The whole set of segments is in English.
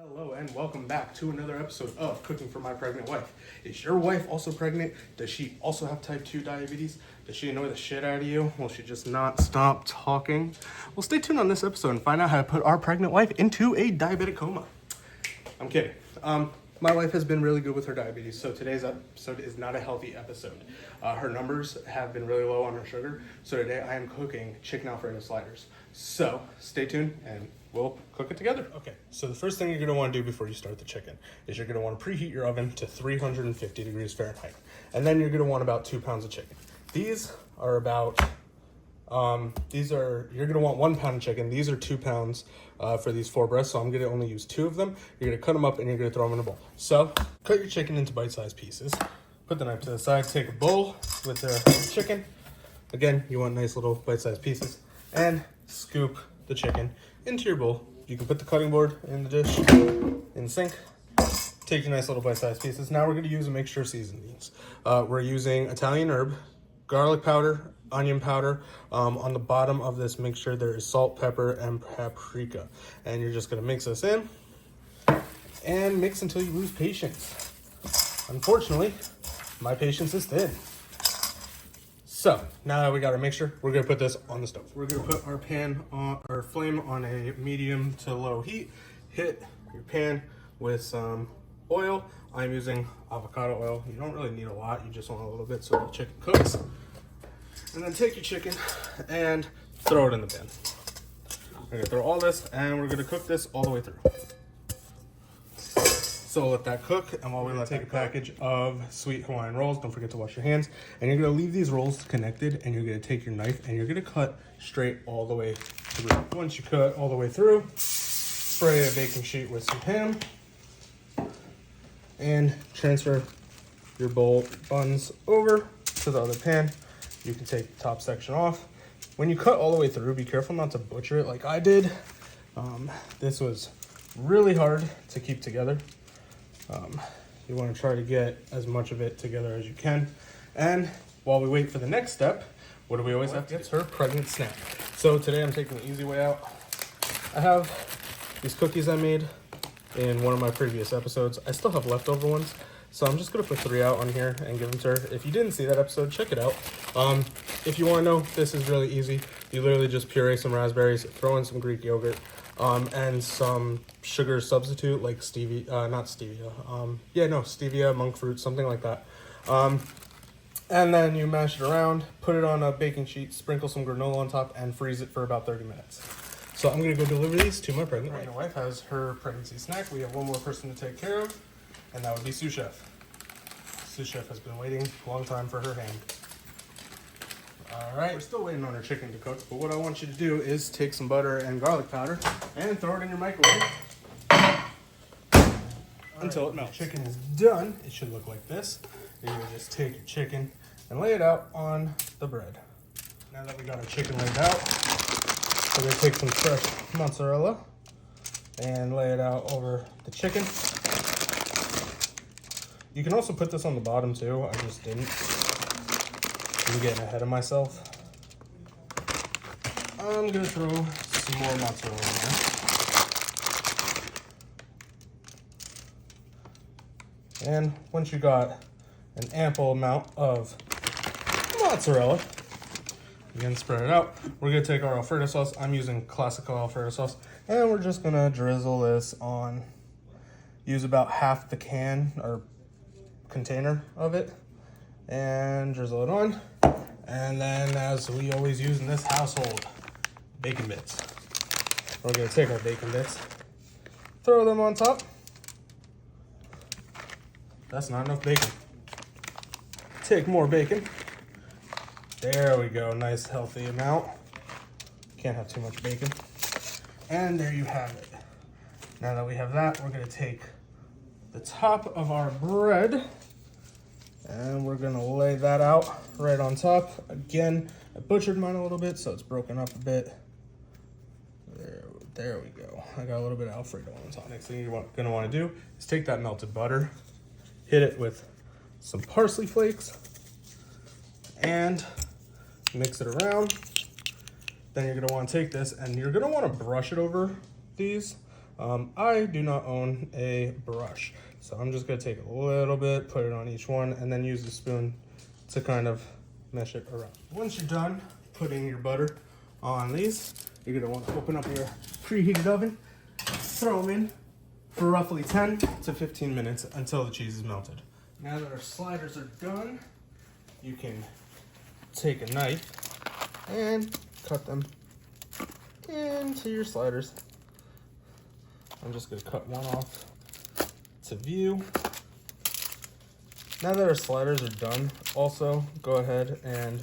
Hello and welcome back to another episode of Cooking for My Pregnant Wife. Is your wife also pregnant? Does she also have type 2 diabetes? Does she annoy the shit out of you? Will she just not stop talking? Well, stay tuned on this episode and find out how to put our pregnant wife into a diabetic coma. I'm kidding. My wife has been really good with her diabetes, so today's episode is not a healthy episode. Her numbers have been really low on her sugar, so today I am cooking chicken Alfredo sliders. So stay tuned and we'll cook it together. Okay, so the first thing you're gonna wanna do before you start the chicken is you're gonna wanna preheat your oven to 350 degrees Fahrenheit. And then you're gonna want about 2 pounds of chicken. These are about, you're gonna want 1 pound of chicken. These are 2 pounds for these 4 breasts, so I'm gonna only use 2 of them. You're gonna cut them up and you're gonna throw them in a bowl. So, cut your chicken into bite-sized pieces. Put the knife to the side, take a bowl with the chicken. Again, you want nice little bite-sized pieces. And scoop the chicken into your bowl. You can put the cutting board in the dish, in the sink. Take your nice little bite-sized pieces. Now we're gonna use a mixture of seasonings. We're using Italian herb, garlic powder, onion powder. On the bottom of this mixture, there is salt, pepper, and paprika. And you're just gonna mix this in and mix until you lose patience. Unfortunately, my patience is thin. So now that we got our mixture, we're gonna put this on the stove. We're gonna put our pan on, our flame on a medium to low heat. Hit your pan with some oil. I'm using avocado oil. You don't really need a lot, you just want a little bit so the chicken cooks. And then take your chicken and throw it in the pan. We're gonna throw all this and we're gonna cook this all the way through. So let that cook, and while we take a package of sweet Hawaiian rolls, don't forget to wash your hands. And you're gonna leave these rolls connected, and you're gonna take your knife and you're gonna cut straight all the way through. Once you cut all the way through, spray a baking sheet with some ham, and transfer your bowl buns over to the other pan. You can take the top section off. When you cut all the way through, be careful not to butcher it like I did. This was really hard to keep together. You want to try to get as much of it together as you can. And while we wait for the next step, what do we always have to get? It's her pregnant snack. So today I'm taking the easy way out. I have these cookies I made in one of my previous episodes. I still have leftover ones, so I'm just gonna put 3 out on here and give them to her. If you didn't see that episode, check it out. If you wanna know, this is really easy. You literally just puree some raspberries, throw in some Greek yogurt, and some sugar substitute like stevia, not stevia, stevia, monk fruit, something like that. And then you mash it around, put it on a baking sheet, sprinkle some granola on top, and freeze it for about 30 minutes. So I'm gonna go deliver these to my pregnant wife. My wife has her pregnancy snack. We have one more person to take care of, and that would be Sous Chef. Sous Chef has been waiting a long time for her hand. All right, we're still waiting on our chicken to cook, but what I want you to do is take some butter and garlic powder and throw it in your microwave until it melts. Chicken is done. It should look like this. You're gonna just take your chicken and lay it out on the bread. Now that we got our chicken laid out, we're gonna take some fresh mozzarella and lay it out over the chicken. You can also put this on the bottom too. I just didn't. I'm getting ahead of myself. I'm gonna throw some more mozzarella in there. And once you got an ample amount of mozzarella, you can spread it out. We're gonna take our Alfredo sauce. I'm using classical Alfredo sauce. And we're just gonna drizzle this on. Use about half the can or container of it and drizzle it on. And then, as we always use in this household, bacon bits. We're gonna take our bacon bits, throw them on top. That's not enough bacon. Take more bacon. There we go, nice healthy amount. Can't have too much bacon. And there you have it. Now that we have that, we're gonna take the top of our bread and we're gonna lay that out right on top. Again, I butchered mine a little bit, so it's broken up a bit. There we go. I got a little bit of Alfredo on top. Next thing you're gonna wanna do is take that melted butter, hit it with some parsley flakes, and mix it around. Then you're gonna wanna take this and you're gonna wanna brush it over these. I do not own a brush, so I'm just gonna take a little bit, put it on each one, and then use the spoon to kind of mesh it around. Once you're done putting your butter on these, you're gonna want to open up your preheated oven, throw them in for roughly 10 to 15 minutes until the cheese is melted. Now that our sliders are done, you can take a knife and cut them into your sliders. I'm just gonna cut one off to view. Now that our sliders are done, also go ahead and,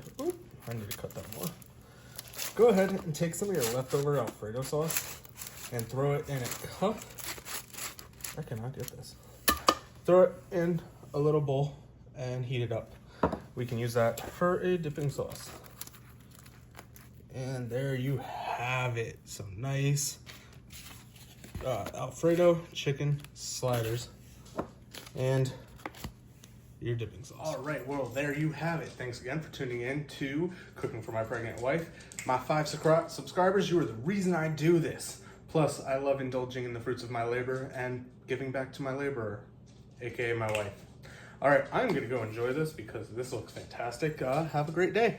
I need to cut that more. Go ahead and take some of your leftover Alfredo sauce and throw it in a cup. I cannot get this. Throw it in a little bowl and heat it up. We can use that for a dipping sauce. And there you have it. Some nice Alfredo chicken sliders and your dipping sauce. All right, well, there you have it. Thanks again for tuning in to Cooking for My Pregnant Wife. My 5 subscribers, you are the reason I do this. Plus, I love indulging in the fruits of my labor and giving back to my laborer, aka my wife. All right, I'm gonna go enjoy this because this looks fantastic. Have a great day.